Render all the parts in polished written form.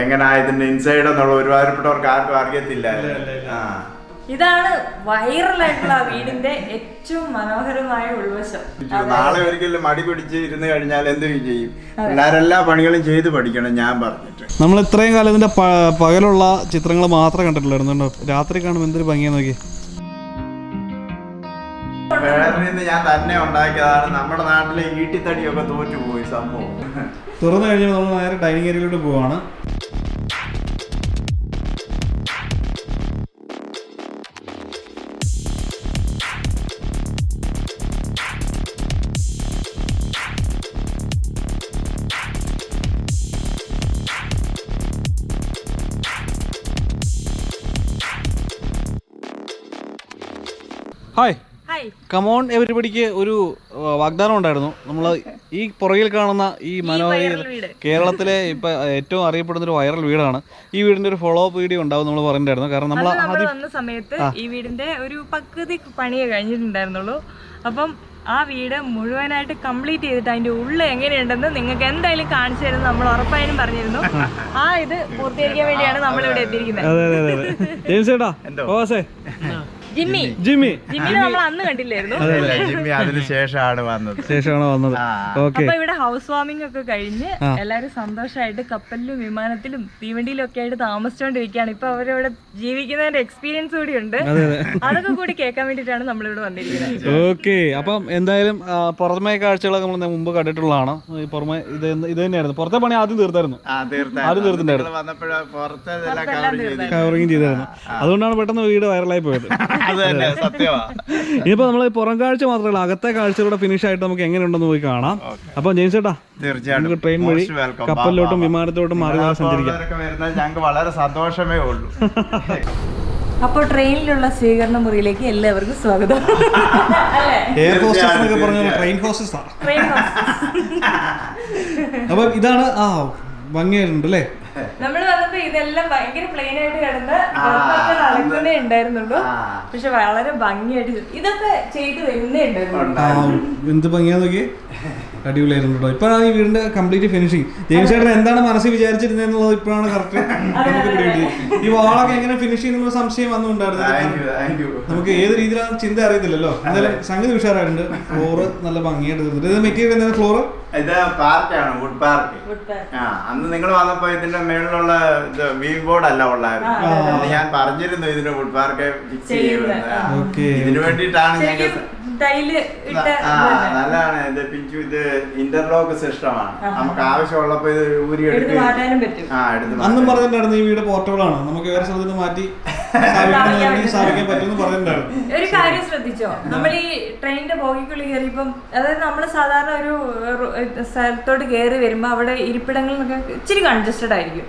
എങ്ങനെയാ ഇതിന്റെ ഇൻസൈഡ് എന്നുള്ള ഒരുപാടുപ്പെട്ടവർക്ക് ആർക്കും അറിയത്തില്ല. ഇതാണ് വൈറലായിട്ടുള്ള വീടിന്റെ ഏറ്റവും മനോഹരമായ ഉൾവശം. നാളെ ഒരിക്കലും മടി പിടിച്ച് ഇരുന്ന് കഴിഞ്ഞാൽ എന്ത് ചെയ്യും? പിള്ളേരെല്ലാ പണികളും ചെയ്ത് പഠിക്കണം ഞാൻ പറഞ്ഞിട്ട്. നമ്മൾ ഇത്രയും കാലം ഇതിന്റെ പകലുള്ള ചിത്രങ്ങൾ മാത്രമേ കണ്ടിട്ടില്ലായിരുന്നു. രാത്രി കാണുമ്പോൾ എന്തൊരു ഭംഗിയാ നോക്കി. വേറെ ഞാൻ തന്നെ ഉണ്ടാക്കിയതാണ്. നമ്മുടെ നാട്ടിലെ ഈട്ടിത്തടിയൊക്കെ തോറ്റുപോയി സംഭവം. തുറന്നു കഴിഞ്ഞാൽ നമ്മൾ നേരെ ഡൈനിങ് ഏരിയയിലോട്ട് പോവാണ്. ഹായ് കമോൺ എവരിബഡിക്ക് ഒരു വാഗ്ദാനം ഉണ്ടായിരുന്നു. നമ്മൾ ഈ പുറകിൽ കാണുന്ന ഈ മനോഹര കേരളത്തിലെ ഇപ്പൊ ഏറ്റവും അറിയപ്പെടുന്ന ഒരു വൈറൽ വീടാണ്. ഈ വീടിന്റെ ഒരു ഫോളോ അപ്പ് വീഡിയോ ഉണ്ടാവും നമ്മൾ പറഞ്ഞിട്ടുണ്ടായിരുന്നു. കാരണം നമ്മൾ വന്ന സമയത്ത് ഈ വീടിന്റെ ഒരു പകുതി പണിയെ കഴിഞ്ഞിട്ടുണ്ടായിരുന്നുള്ളൂ. അപ്പം ആ വീട് മുഴുവനായിട്ട് കംപ്ലീറ്റ് ചെയ്തിട്ട് അതിന്റെ ഉള്ളിൽ എങ്ങനെയുണ്ടെന്ന് നിങ്ങൾക്ക് എന്തായാലും കാണിച്ചു തരുന്നത് നമ്മൾ ഉറപ്പായും പറഞ്ഞിരുന്നു. ആ ഇത് പൂർത്തീകരിക്കാൻ വേണ്ടിയാണ് നമ്മൾ ഇവിടെ എത്തിയിരിക്കുന്നത്. ജിമ്മി നമ്മൾ അന്ന് കണ്ടില്ലായിരുന്നു. ശേഷമാണ് വന്നത്. അപ്പൊ ഇവിടെ ഹൗസ് വാമിംഗ് ഒക്കെ കഴിഞ്ഞ് എല്ലാരും സന്തോഷമായിട്ട് കപ്പലിലും വിമാനത്തിലും തീവണ്ടിയിലും ഒക്കെ ആയിട്ട് താമസിച്ചുകൊണ്ടിരിക്കുകയാണ്. ഇപ്പൊ അവരവിടെ ജീവിക്കുന്നതിന്റെ എക്സ്പീരിയൻസ് കൂടി ഉണ്ട്. അതൊക്കെ കൂടി കേൾക്കാൻ വേണ്ടിട്ടാണ് നമ്മളിവിടെ വന്നിരിക്കുന്നത്. ഓക്കെ, അപ്പം എന്തായാലും പുറമേ കാഴ്ചകളൊക്കെ നമ്മൾ മുമ്പ് കണ്ടിട്ടുള്ളതാണ്. പുറമെ ഇത് തന്നെയായിരുന്നു. പുറത്തെ പണി ആദ്യം തീർത്തായിരുന്നു. കവറിങ് ചെയ്തായിരുന്നു. അതുകൊണ്ടാണ് പെട്ടെന്ന് വീട് വൈറലായി പോയത്. ഇനിയിപ്പോ നമ്മള് പുറം കാഴ്ച മാത്രമല്ല അകത്തെ കാഴ്ചകളുടെ ഫിനിഷ് ആയിട്ട് നമുക്ക് എങ്ങനെയുണ്ടെന്ന് പോയി കാണാം. അപ്പൊ ജെയിംസ് ചേട്ടാ, നമുക്ക് ട്രെയിൻ വഴി കപ്പലിലോട്ടും വിമാനത്തോട്ടും മാറി സഞ്ചരിക്കാം. ഞങ്ങൾക്ക് വളരെ സന്തോഷമേ ഉള്ളൂ. അപ്പോൾ ട്രെയിനിലുള്ള സ്വീകരണ മുറിയിലേക്ക് എല്ലാവർക്കും സ്വാഗതം. എയർ ഹോസ്റ്റസ് എന്നൊക്കെ പറഞ്ഞ ട്രെയിൻ ഹോസ്റ്റസ്. അപ്പൊ ഇതാണ് ഭംഗിയായിട്ടുണ്ട് അല്ലേ? നമ്മള് വന്നപ്പോ ഇതെല്ലാം ഭയങ്കര പ്ലെയിൻ ആയിട്ട് കിടന്ന് നടക്കുന്നേ ഉണ്ടായിരുന്നുള്ളൂ. പക്ഷെ വളരെ ഭംഗിയായിട്ട് ഇതൊക്കെ ചെയ്ത് വരുന്നേ ഉണ്ടായിരുന്നു. എന്ത് ഭംഗിയാ നോക്കി, അടിപൊളിയായിരുന്നു കേട്ടോ. ഇപ്പോഴാണ് ഈ വീടിന്റെ കംപ്ലീറ്റ് ഫിനിഷിങ്. ജെയിംസ് ചേട്ടൻ എന്താണ് മനസ്സിൽ വിചാരിച്ചിരുന്നത് എന്നുള്ളത് ഇപ്പോഴാണ് കറക്റ്റ് നമുക്ക് പിടികിട്ടി. ഈ വാളൊക്കെ എങ്ങനെ ഫിനിഷ് ചെയ്യുന്ന സംശയം വന്നുണ്ടായിരുന്നു. നമുക്ക് ഏത് രീതിയിലാണ് ചിന്ത അറിയത്തില്ലല്ലോ. എന്തായാലും സംഗതി ഉഷാറായിട്ടുണ്ട്. ഫ്ലോറ് നല്ല ഭംഗിയായിട്ട് തീർത്തിട്ട്. ഇത് മെറ്റീരിയൽ എന്താണ്? ഫ്ലോറ് ഇത് പാർക്കാണ്, വുഡ് പാർക്ക്. അന്ന് നിങ്ങൾ വന്നപ്പോ ഇതിന്റെ മേളിലുള്ള വീൽ ബോർഡ് അല്ല ഉള്ളായിരുന്നു. ഞാൻ പറഞ്ഞിരുന്നു ഇതിന്റെ വുഡ് പാർക്ക് ഫിക്സ് ചെയ്യുന്നത്. ഇതിനു വേണ്ടിയിട്ടാണ് ഞങ്ങൾ നല്ലതാണ്. ഇത് പിഞ്ചു ഇത് ഇന്റർലോക്ക് സിസ്റ്റമാണ്. നമുക്ക് ആവശ്യമുള്ളപ്പോ ഇത് ഊരി എടുത്ത് അന്നും പറഞ്ഞിട്ടുണ്ടായിരുന്നു ഈ വീട് പോർട്ടബിൾ ആണ്, നമുക്ക് വേറെ സ്ഥലത്ത് മാറ്റി സ്ഥാപിക്കാൻ പറ്റുമെന്ന് പറഞ്ഞിട്ടുണ്ടായിരുന്നു. ഒരു കാര്യം ശ്രദ്ധിച്ചോ, നമ്മൾ ഈ ട്രെയിനിന്റെ ബോഗിക്കുള്ളിൽ കയറിയപ്പം, അതായത് നമ്മള് സാധാരണ ഒരു സ്ഥലത്തോട്ട് കയറി വരുമ്പോ അവിടെ ഇരിപ്പിടങ്ങളിലൊക്കെ ഇച്ചിരി കൺജസ്റ്റഡ് ആയിരിക്കും.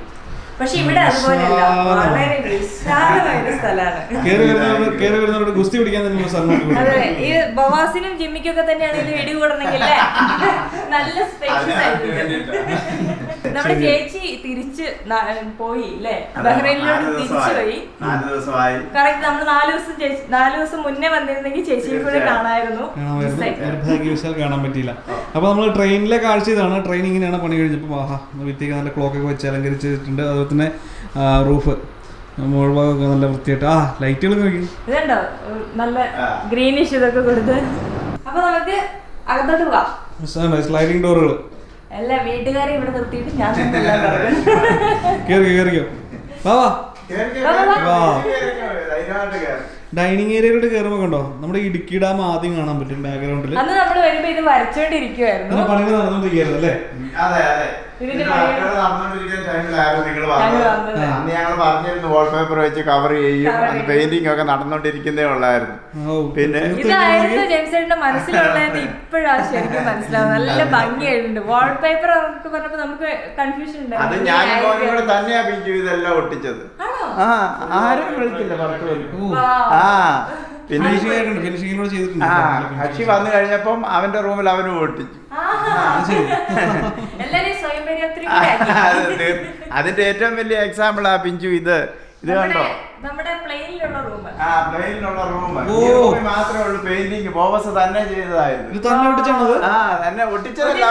പക്ഷെ ഇവിടെ അതുപോലെയല്ല, വളരെ വിശാലമായ സ്ഥലമാണ്. അതെ, ഈ ബവാസിനും ജിമ്മിക്കൊക്കെ തന്നെയാണെങ്കിൽ വെടി കൂടണമെങ്കിൽ നല്ല സ്പേഷ്യസ് ആയിരിക്കും. നമ്മുടെ ചേച്ചി തിരിച്ച് പോയി അല്ലേ, ബഹ്റൈനിലോട്ട് തിരിച്ചു പോയി. കറക്റ്റ് നമ്മൾ 4 ദിവസം മുന്നേ വന്നിരുന്നെങ്കിൽ ചേച്ചിയെ കൂടെ കാണാമായിരുന്നു. കാണാൻ പറ്റിയില്ല. അപ്പൊ നമ്മള് ട്രെയിനിലെ കാഴ്ച ഇതാണ്. ട്രെയിൻ ഇങ്ങനെയാണ് പണി കഴിഞ്ഞപ്പോ വിത്തേക്ക് നല്ല ക്ലോക്ക് ഒക്കെ വെച്ച് അലങ്കരിച്ചിട്ടുണ്ട്. അതുപോലെ തന്നെ റൂഫ് മുഴുവൊക്കെ നല്ല വൃത്തിയായിട്ട് ലൈറ്റുകൾ ഇതുണ്ടോ നല്ല ഗ്രീനിഷ് ഇതൊക്കെ കൊടുത്ത്. അപ്പൊ നമുക്ക് അകത്തോട്ട് പോകാം. സ്ലൈഡിംഗ് ഡോറുകൾ എല്ലാ വീട്ടുകാരെ ഇവിടെ നിർത്തിയിട്ട് ഞാൻ ഡൈനിങ് ഏരിയയിലോട്ട് കയറുമ്പോ കണ്ടോ നമ്മുടെ ഇടുക്കി ഡാം ആദ്യം കാണാൻ പറ്റും ബാക്ക്ഗ്രൗണ്ടിൽ. അന്ന് നമ്മൾ വരുമ്പോ ഇത് വരച്ചോണ്ടിരിക്കുവായിരുന്നു. പണികൾ നടന്നുകൊണ്ടിരിക്കുകയായിരുന്നു അല്ലേ? അന്ന് ഞങ്ങൾ പറഞ്ഞിരുന്നു വാൾപേപ്പർ വെച്ച് കവർ ചെയ്യും, പെയിന്റിംഗ് ഒക്കെ നടന്നുകൊണ്ടിരിക്കുന്നേ ഉള്ളായിരുന്നു. പിന്നെ ഇതായിരുന്നു ജെയിംസേട്ടന്റെ മനസ്സിലുള്ളതെന്ന് ഇപ്പോഴാണ് ശരിക്കും മനസ്സിലാവുന്നത്. നല്ല ഭംഗിയായിട്ടുണ്ട്. വാൾപേപ്പർ പറഞ്ഞപ്പോ നമുക്ക് കൺഫ്യൂഷൻ ഉണ്ട്. അത് ഞാൻ കൂടെ തന്നെയാ പിഞ്ചു ഇതെല്ലാം ഒട്ടിച്ചത്. ആരും വിളിച്ചില്ല പിന്നെ കക്ഷി വന്നു കഴിഞ്ഞപ്പം അവന്റെ റൂമിൽ അവനും ഒട്ടിച്ചു. അതിന്റെ ഏറ്റവും വലിയ എക്സാമ്പിൾ ആ പിഞ്ചു ഇത് കണ്ടോ? നമ്മുടെ പ്ലെയിനിലുള്ള റൂം പ്ലെയിനിലുള്ള റൂം മാത്രമേ ഉള്ളൂ പെയിന്റിങ്. ബോബസ് തന്നെ ചെയ്തതായിരുന്നു. ഇത് തന്നെ ഒട്ടിച്ചാണത്? തന്നെ ഒട്ടിച്ചതല്ല,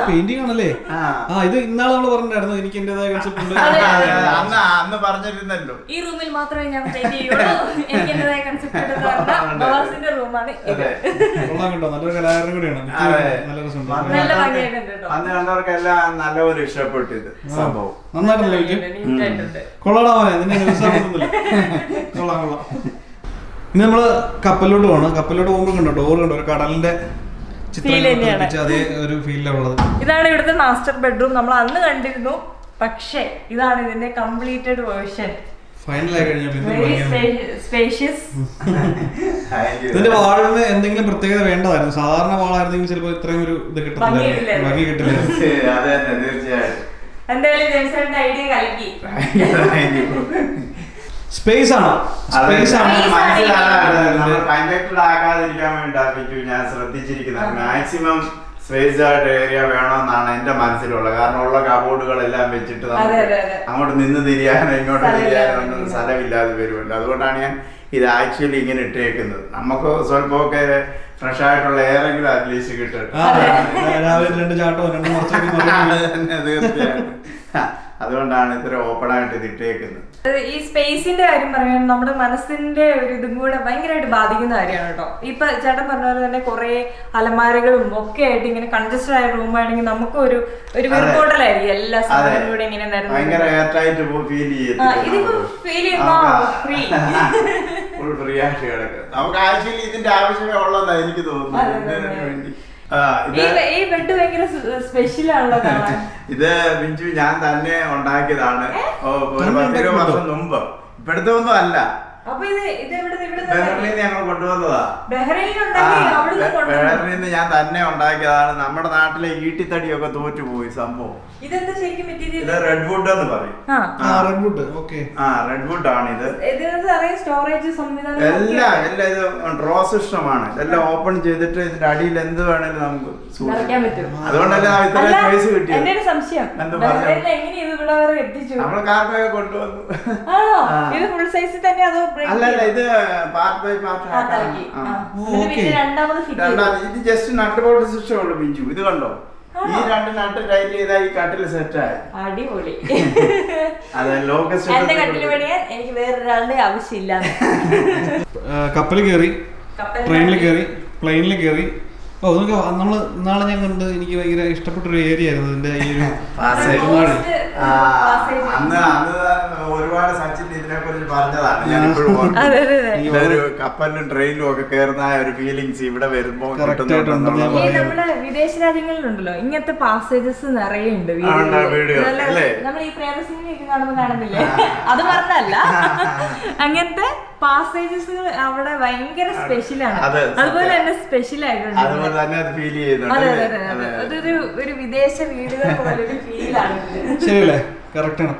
പെയിന്റിംഗ് ആണല്ലേ? ഇത് ഇന്നാളെ നമ്മള് പറഞ്ഞിട്ടുണ്ടായിരുന്നു, എനിക്ക് എന്റേതായ കൺസെപ്റ്റ് ഉണ്ട്. അന്ന് പറഞ്ഞിരുന്നല്ലോ ഈ റൂമിൽ മാത്രമേ ഞാൻ പെയിന്റ് ചെയ്യുള്ളൂ, എനിക്ക് എന്റേതായ കൺസെപ്റ്റ് ബോബസിന്റെ റൂമാണ് ഇത്. കൊള്ളാം കേട്ടോ, നല്ലൊരു കലാകാരൻ കൂടിയാണ്. നല്ല രസമുണ്ട്. അന്ന് കണ്ടവർക്കെല്ലാം നല്ലപോലെ ഇഷ്ടപ്പെട്ടു ഇത് സംഭവം. നന്നായിട്ടല്ലേ കൊള്ളാടാ മോനെ, നിന്നെ കൊള്ളാം കൊള്ളാം. ഇനി നമ്മള് കപ്പലിലോട്ട് പോകണം. കപ്പലിലോട്ട് പോകുമ്പോൾ കണ്ടോ ഡോർ കണ്ടോ, ഒരു കടലിന്റെ അതേ ഒരു ഫീലിലുള്ളത്. ഇതാണ് ഇവിടുത്തെ മാസ്റ്റർ ബെഡ്റൂം. നമ്മൾ അന്ന് കണ്ടിരുന്നു, പക്ഷേ ഇതാണ് ഇതിന്റെ കംപ്ലീറ്റഡ് വേർഷൻ. ഫൈനലായി കഴിഞ്ഞാൽ ഇതിന്റെ വാളിന് എന്തെങ്കിലും പ്രത്യേകത വേണ്ടതായിരുന്നു. സാധാരണ വാളായിരുന്നെങ്കിൽ ചിലപ്പോൾ ഇത്രയും ഒരു ഇത് കിട്ടില്ല, ഭംഗി കിട്ടില്ല. എന്തായാലും ജെയിംസേട്ടന്റെ ഐഡിയ കലക്കി. സ്പേസ് ആണ്, സ്പേസ് ആണ്. കണ്ടക്റ്റഡ് ആക്കാതിരിക്കാൻ വേണ്ടി ഞാൻ ശ്രദ്ധിച്ചിരിക്കുന്നത് മാക്സിമം സ്പേസ് ആയിട്ട് ഏരിയ വേണമെന്നാണ് എന്റെ മനസ്സിലുള്ളത്. കാരണം ഉള്ള കബോർഡുകളെല്ലാം വെച്ചിട്ട് അങ്ങോട്ട് നിന്ന് തിരിയാനോ ഇങ്ങോട്ട് തിരിയാനോ ഒന്നും സ്ഥലമില്ലാതെ വരുമല്ലോ. അതുകൊണ്ടാണ് ഞാൻ ഇത് ആക്ച്വലി ഇങ്ങനെ ഇട്ടേക്കുന്നത്. നമുക്ക് സ്വല്പമൊക്കെ ഫ്രഷ് ആയിട്ടുള്ള എയറെങ്കിലും അറ്റ്ലീസ്റ്റ് കിട്ടും. തീർച്ചയായിട്ടും അതുകൊണ്ടാണ് ഇത്ര ഓപ്പൺ ആയിട്ട് ഇത് ഇട്ടേക്കുന്നത്. ഈ സ്പേസിന്റെ കാര്യം പറയാൻ നമ്മുടെ മനസ്സിന്റെ ഒരു ഇതും കൂടെ ഭയങ്കരമായിട്ട് ബാധിക്കുന്ന കാര്യമാണ് കേട്ടോ. ഇപ്പൊ ചേട്ടൻ പറഞ്ഞ പോലെ തന്നെ കുറെ അലമാരകളും ഒക്കെ ആയിട്ട് ഇങ്ങനെ കൺജസ്റ്റഡ് ആയ റൂം ആണെങ്കിൽ നമുക്ക് ഒരു വീർക്കോട്ടലായിരിക്കും എല്ലാ സാധനങ്ങളും കൂടെ ഇങ്ങനെ ഫ്രീ ആയിട്ട് കിടക്കും. നമുക്ക് ആക്ച്വലി ഇതിന്റെ ആവശ്യമേ ഉള്ളതാ എനിക്ക് തോന്നുന്നു. ഈ ബെഡ് ഭയങ്കര സ്പെഷ്യൽ ആണല്ലോ കാണാൻ. ഇത് ബിഞ്ചു ഞാൻ തന്നെ ഉണ്ടാക്കിയതാണ് 10 വർഷം മുമ്പ്. ഇപ്പോഴത്തെ ഒന്നും അല്ല, ബഹ്റൈനിൽ ഞങ്ങൾ കൊണ്ടുവന്നതാ. ബഹ്റൈനിൽ ഞാൻ തന്നെ ഉണ്ടാക്കിയതാണ്. നമ്മുടെ നാട്ടിലെ ഈട്ടിത്തടിയൊക്കെ തോറ്റുപോയി സംഭവം. ഇത് റെഡ് വുഡ് എന്ന് പറയും. റെഡ് വുഡ് ആണ് ഇത്. എല്ലാം ഇത് ഡ്രോ സിസ്റ്റമാണ്. എല്ലാം ഓപ്പൺ ചെയ്തിട്ട് ഇതിന്റെ അടിയിൽ എന്ത് വേണേലും നമുക്ക് അതുകൊണ്ടല്ലേ ഇത്ര സ്പേസ് കിട്ടിയത്. നമ്മള് കാർപ്പൊക്കെ കൊണ്ടുവന്നു. അല്ലല്ല, ഇത് പാർട്ട് ബൈ പാർട്ട്. ഇത് ജസ്റ്റ് നട്ട് ബോൾട്ട് സിസ്റ്റം ഉള്ളു ബിഞ്ചു. ഇത് കണ്ടോ, ഈ 2 നട്ട് ടൈറ്റ് ചെയ്താൽ ഈ കട്ടിൽ സെറ്റ് ആയി. അടിപൊളി. അതെ, ലോക്കസ്റ്റ് എനിക്ക് വേറൊരാളുടെ ആവശ്യമില്ല. കപ്പലിൽ കയറി, ട്രെയിനിൽ കയറി, പ്ലെയിനിൽ കയറി. നമ്മള് നാളെ ഞാൻ കണ്ട് എനിക്ക് ഭയങ്കര ഇഷ്ടപ്പെട്ടൊരു ഏരിയ ആയിരുന്നു ഇതിന്റെ ഈ ഒരു അന്ന് ഒരുപാട് സച്ചിൻ ഇതിനെ കുറിച്ച് പറഞ്ഞതാണ്. ഒരു കപ്പലിലും ട്രെയിനിലും ഒക്കെ കയറുന്ന ഒരു ഫീലിങ്സ് ഇവിടെ വരുമ്പോ നമ്മുടെ വിദേശ രാജ്യങ്ങളിലുണ്ടല്ലോ ഇങ്ങനത്തെ പാസേജസ് നിറയെ ഉണ്ട്. നമ്മൾ ഈ പ്രേമസിനിയൊക്കെ കാണുമ്പോൾ കാണുന്നില്ലേ, അത് പറഞ്ഞല്ല, അങ്ങനത്തെ പാസേജസ് അവിടെ ഭയങ്കര സ്പെഷ്യലാണ്. അതുപോലെ തന്നെ സ്പെഷ്യൽ ആയിട്ടുണ്ട്. അതൊരു ഒരു വിദേശ വീടുകൾ പോലൊരു ഫീലാണ്. ശരിയല്ലേ? കറക്റ്റാണ്.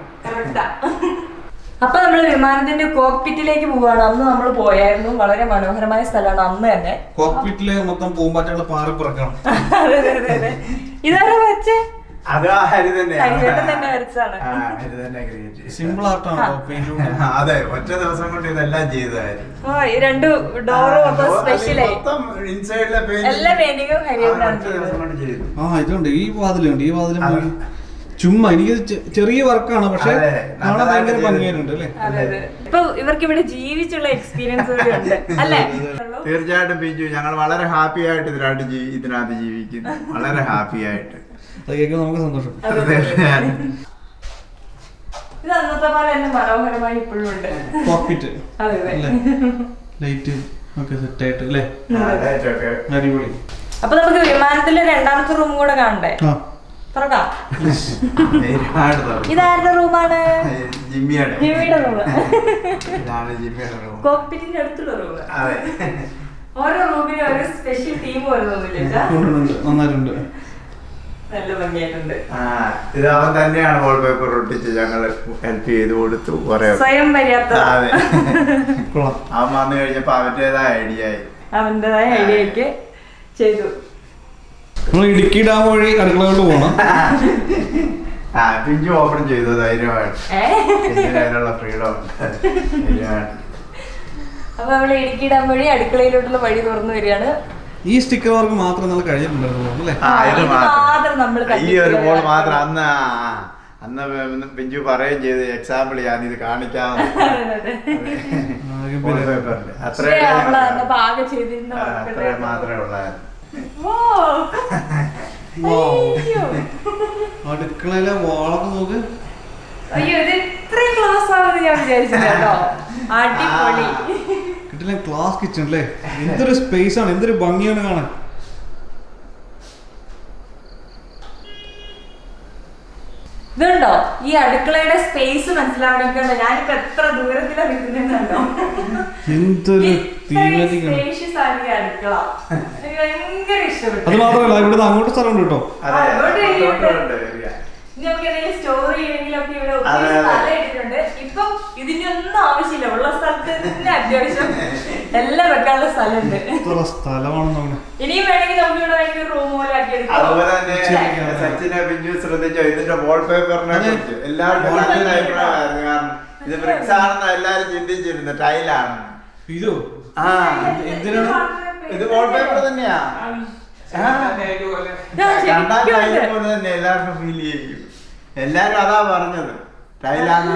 അപ്പൊ നമ്മള് വിമാനത്തിന്റെ കോക്പിറ്റിലേക്ക് പോവാണ്. അന്ന് നമ്മൾ പോയായിരുന്നു. വളരെ മനോഹരമായ സ്ഥലമാണ് അന്ന് തന്നെ. കോക്പിറ്റിലെ മൊത്തം പൂമ്പാറ്റകളെ പാറി പുറക്കണം. ഇതാരാ വെച്ചേ? അത് ഹരി തന്നെയാണ്. സിമ്പിൾ ആർട്ടാണ്. അതെ, ഒറ്റ ദിവസം കൊണ്ട് ഇതെല്ലാം ചെയ്തായിരുന്നു. 2 ഡോറും സ്പെഷ്യലായി. എല്ലാ പെയിന്റിങ്ങും ഇതുണ്ട്. ഈ വാതിലുണ്ട്. ഈ വാതിലും ചുമ്മാ എനിക്ക് ചെറിയ വർക്കാണ്, പക്ഷെ കാണാൻ ഭയങ്കര ഭംഗിയായിട്ടുണ്ട് അല്ലേ? ഇപ്പൊ ഇവർക്ക് ഇവിടെ ജീവിച്ചുള്ള എക്സ്പീരിയൻസ് ഉണ്ട് അല്ലേ? തീർച്ചയായിട്ടും ബിജു, ഞങ്ങൾ വളരെ ഹാപ്പി ആയിട്ട് ഇതിനകത്ത് ജീവിക്കുന്നു. വളരെ ഹാപ്പി ആയിട്ട്. അത് കേൾക്കുമ്പോൾ നമുക്ക് സന്തോഷം. ഇത് അന്നത്തെ പോലെ തന്നെ മനോഹരമായി ഇപ്പോഴും ഉണ്ട്. കോക്പിറ്റ് ലൈറ്റ് ഒക്കെ സെറ്റ് ആയിട്ട് അല്ലേ? അടിപൊളി. അപ്പൊ നമുക്ക് വിമാനത്തിലെ 2ാമത്തെ റൂം കൂടെ കാണണ്ടേ? തുറക്കാം. ഇതാരുടെ റൂമാണ്? ജിമ്മിയുടെ റൂം. കോക്പിറ്റിന്റെ അടുത്തുള്ള റൂം. ഓരോ റൂമിനും ഓരോ സ്പെഷ്യൽ തീം വരുന്നില്ല. നന്നായിട്ടുണ്ട്. നല്ല ഭംഗിയായിട്ടുണ്ട്. ഇത് അവൻ തന്നെയാണ് വാൾ പേപ്പർ ഒട്ടിച്ച് ഞങ്ങള് ഹെൽപ്പ് ചെയ്ത് കൊടുത്തു. സ്വയം പര്യാപ്ത. അവൻ വന്നു കഴിഞ്ഞപ്പോ അവന്റേതായ ഐഡിയക്ക് ചെയ്തു. ഇടുക്കി ഡാം വഴി അടുക്കളകളിൽ പോകണം. പിഞ്ചു ഓപ്പൺ ചെയ്തു ധൈര്യമായിട്ട്. അതിനുള്ള ഫ്രീഡം ഉണ്ട്. അപ്പൊ നമ്മള് ഇടുക്കിയിടാൻ വഴി അടുക്കളയിലോട്ടുള്ള വഴി തുറന്നു വരികയാണ്. ഈ സ്റ്റിക്കർ വർക്ക് മാത്രം നമ്മൾ കഴിഞ്ഞിട്ടുണ്ടായിരുന്നു അല്ലേ? ഇത് മാത്രം നമ്മൾ ഈ ഒരു ബോൾ മാത്രം അന്ന് ബിഞ്ചു പറയുകയും ചെയ്ത് എക്സാമ്പിൾ ഞാൻ ഇത് കാണിക്കാം. അത്രേ മാത്രമേ ഉള്ളായിരുന്നു. അടുക്കളയിലെ വാളൊക്കെ നോക്ക്. അയ്യോ ഇത് ഇത്രയും ക്ലാസ് ആണെന്ന് ഞാൻ വിചാരിച്ചില്ല കേട്ടോ. അടിപൊളി കിട്ടില്ല ക്ലാസ് കിച്ചൺ അല്ലേ? എന്തൊരു സ്പേസ് ആണ്, എന്തൊരു ഭംഗിയാണ് കാണാൻ. ഇതുണ്ടോ ഈ അടുക്കളയുടെ സ്പേസ് മനസ്സിലാവണമെങ്കിൽ ഞാനിപ്പോ എത്ര ദൂരത്തിലാണ് നിൽക്കുന്നുണ്ടോ. എന്തൊരു സ്പേഷ്യസ് ആണ് ഈ അടുക്കള. എനിക്ക് ഭയങ്കര ഇഷ്ടപ്പെട്ടു. അത് മാത്രമല്ല ഇവിടെ അങ്ങോട്ട് സ്ഥലമുണ്ട് കേട്ടോ. നമുക്ക് എന്തെങ്കിലും സ്റ്റോർ ചെയ്യണമെങ്കിലൊക്കെ ഇവിടെ ഒത്തിരി സ്ഥലം ഇട്ടിട്ടുണ്ട്. ഇപ്പം ഇതിന്റെ ഒന്നും ആവശ്യമില്ല, ഉള്ള സ്ഥലത്ത് തന്നെ അത്യാവശ്യം എല്ലാം വെക്കാനുള്ള സ്ഥലമുണ്ട്. ഇനിയും വേണമെങ്കിൽ നമുക്ക് ഇവിടെ ഭയങ്കര റൂം പോലെ ആക്കി എടുക്കാം. അതുപോലെ തന്നെ സച്ചിനെ ബിഞ്ചു ശ്രദ്ധിച്ചോ, ഇതിന്റെ വാൾ പേപ്പറിനെ കുറിച്ച് എല്ലാവർക്കും നല്ലൊരു അഭിപ്രായമായിരുന്നു. കാരണം ഇത് ബ്രിക്സ് ആണെന്ന് എല്ലാരും ചിന്തിച്ചിരുന്നു, ടൈലാണ്. ഇതോ എന്തിനാണ് ഇത്? വാൾ പേപ്പർ തന്നെയാ. കണ്ടാൽ ടൈൽ പോലെ തന്നെ എല്ലാവർക്കും ഫീൽ ചെയ്യും. എല്ലാരും അതാ പറഞ്ഞത്, ടൈലാന്ന്.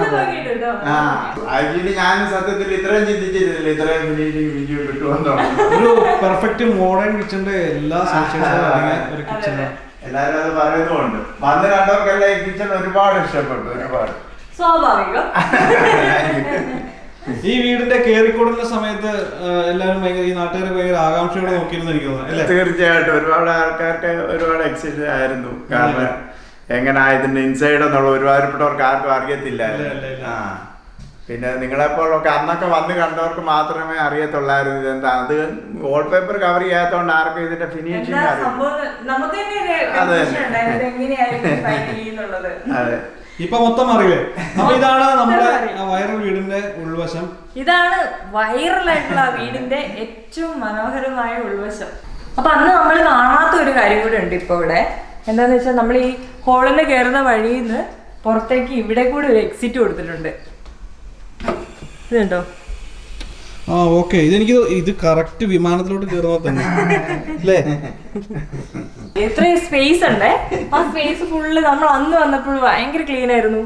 ആക്ച്വലി ഞാനും സത്യത്തിൽ ഇത്രയും ചിന്തിച്ചിരുന്നില്ല, ഇത്രയും ഫിനിഷിംഗ് വീഡിയോ കിട്ടുമെന്നോ. ഒരു പെർഫെക്റ്റ് മോഡേൺ കിച്ചന്റെ എല്ലാ ഒരു കിച്ചൺ. എല്ലാരും അത് പറയുന്നുണ്ട്. വന്ന് കണ്ടവർക്കെല്ലാം ഈ കിച്ചൺ ഒരുപാട് ഇഷ്ടപ്പെട്ടു, ഒരുപാട്. സ്വാഭാവികം. ഈ വീടിന്റെ കേറിക്കൂടുന്ന സമയത്ത് എല്ലാവരും ഭയങ്കര, ഈ നാട്ടുകാർ ഭയങ്കര ആകാംക്ഷയോടെ നോക്കിയിരുന്നിരിക്കുന്നത് അല്ലേ? തീർച്ചയായിട്ടും ഒരുപാട് ആൾക്കാർക്ക് ഒരുപാട് എക്സൈറ്റഡ് ആയിരുന്നു. കാരണം എങ്ങനെയാ ഇതിന്റെ ഇൻസൈഡ് എന്നുള്ള ഒരുപാടുപ്പെട്ടവർക്ക് ആർക്കും അറിയത്തില്ല. പിന്നെ നിങ്ങളെപ്പോഴൊക്കെ അന്നൊക്കെ വന്ന് കണ്ടവർക്ക് മാത്രമേ അറിയത്തുള്ളായിരുന്നു ഇതെന്താ. അത് വാൾ പേപ്പർ കവർ ചെയ്യാത്തതുകൊണ്ട് ആർക്കും ഇതിന്റെ ഫിനിഷിംഗ് അറിയാം. അതെ, ഇപ്പൊ മൊത്തം അറിയില്ലേ? അപ്പൊ ഇതാണ് നമ്മുടെ വൈറൽ വീടിന്റെ ഉൾവശം. ഇതാണ് വൈറലായിട്ടുള്ള വീടിന്റെ ഏറ്റവും മനോഹരമായ ഉൾവശം. അപ്പൊ അന്ന് നമ്മൾ കാണാത്ത ഒരു കാര്യം കൂടെ ഉണ്ട് ഇപ്പൊ ഇവിടെ. എന്താന്ന് വെച്ചാൽ നമ്മൾ ഈ ഹോളിന് കയറുന്ന വഴിയിൽ നിന്ന് പുറത്തേക്ക് ഇവിടെ കൂടെ ഒരു എക്സിറ്റ് കൊടുത്തിട്ടുണ്ട്. ഇതുണ്ടോ? ആ ഓക്കെ, ഇതെനിക്ക് ഇത് കറക്റ്റ് വിമാനത്തിലോട്ട് കയറുമ്പോ തന്നെ അല്ലേ? എത്രയും സ്പേസ് ഉണ്ടേ. ആ സ്പേസ് ഫുള്ള് നമ്മൾ അന്ന് വന്നപ്പോൾ ഭയങ്കര ക്ലീൻ ആയിരുന്നു.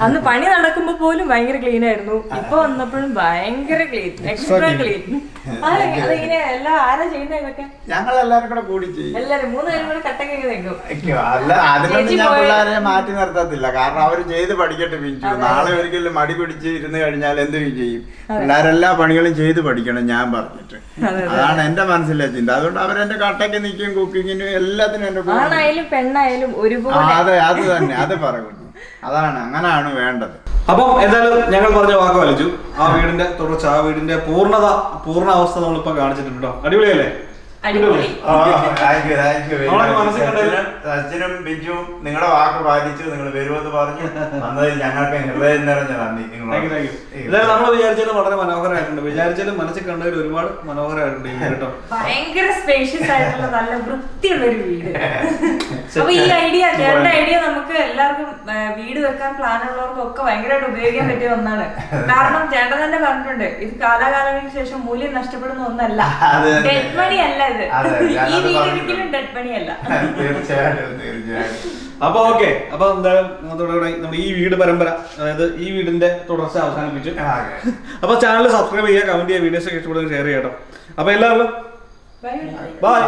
അന്ന് പണി നടക്കുമ്പോ പോലും ഭയങ്കര ക്ലീൻ ആയിരുന്നു. ഇപ്പൊ വന്നപ്പോഴും ഭയങ്കര ക്ലീൻ, എക്സ്ട്രാ ക്ലീൻ. അതിങ്ങനെ എല്ലാം ആരാ ചെയ്യുന്ന ഇതൊക്കെ? ഞങ്ങൾ എല്ലാരും കൂടെ കൂടി ചെയ്യും. എല്ലാരും 3 പേരും കൂടെ കട്ടൊക്കെ നിൽക്കും. അല്ല, അതിനൊന്നും ഞാൻ പിള്ളേരെ മാറ്റി നിർത്തത്തില്ല. കാരണം അവര് ചെയ്ത് പഠിക്കട്ടെ പിഞ്ചു. നാളെ ഒരിക്കലും മടി പിടിച്ച് ഇരുന്ന് കഴിഞ്ഞാൽ എന്ത് ചെയ്യും? പിള്ളേരെല്ലാ പണികളും ചെയ്ത് പഠിക്കണം ഞാൻ പറഞ്ഞിട്ട്. അതാണ് എന്റെ മനസ്സിലെ ചിന്ത. അതുകൊണ്ട് അവരെന്റെ കട്ടയ്ക്ക് നിൽക്കും, കുക്കിങ്ങിനും എല്ലാത്തിനും എന്റെ കൂടെ. ആണായാലും പെണ്ണായാലും ഒരുപോലെ. അതെ, അത് തന്നെ, അത് പറയുന്നു. അതാണ്, അങ്ങനെയാണ് വേണ്ടത്. അപ്പം എന്തായാലും ഞങ്ങൾ പറഞ്ഞ വാക്ക് വലിച്ചു. ആ വീടിന്റെ തുടർച്ച, ആ വീടിന്റെ പൂർണ്ണ അവസ്ഥ നമ്മളിപ്പോ കാണിച്ചിട്ടുണ്ടോ? അടിപൊളിയല്ലേ? സച്ചിനും ബിജുവും നിങ്ങളുടെ വാക്ക് പാലിച്ചു. നിങ്ങൾ വരുമെന്ന് പറഞ്ഞു വന്നതിൽ ഞങ്ങൾക്ക് ഹൃദയം നിറഞ്ഞ നന്ദി. നമ്മൾ വിചാരിച്ചാലും വളരെ മനോഹരമായിട്ടുണ്ട്. വിചാരിച്ചാലും മനസ്സിൽ കണ്ടതിൽ ഒരുപാട് മനോഹരമായിട്ടുണ്ട് ഈ വീട് കേട്ടോ. ഭയങ്കര സ്പേഷ്യസ് ആയിട്ടുള്ള നല്ല വൃത്തിയുള്ള ഒരു വീട്. അപ്പൊ ഈ ചേട്ടന്റെ ഐഡിയ നമുക്ക് എല്ലാവർക്കും വീട് വെക്കാൻ പ്ലാൻ ഉള്ളവർക്കും ഒക്കെ ഭയങ്കരമായിട്ട് ഉപയോഗിക്കാൻ പറ്റിയ ഒന്നാണ്. കാരണം ചേട്ടൻ തന്നെ പറഞ്ഞിട്ടുണ്ട്, ഇത് കാലാകാലങ്ങൾക്ക് ശേഷം മൂല്യം നഷ്ടപ്പെടുന്ന ഒന്നല്ല, ഡെഡ് മണി അല്ല. അപ്പൊ ഓക്കെ, അപ്പൊ എന്തായാലും നമ്മുടെ ഈ വീട് പരമ്പര, അതായത് ഈ വീടിന്റെ തുടർച്ച അവസാനിപ്പിച്ചു. അപ്പൊ ചാനൽ സബ്സ്ക്രൈബ് ചെയ്യുക, കമന്റ് ചെയ്യുക, വീഡിയോസ് ഇഷ്ടപ്പെടുന്നത് ഷെയർ ചെയ്യട്ടോ. അപ്പൊ എല്ലാവരും ബൈ.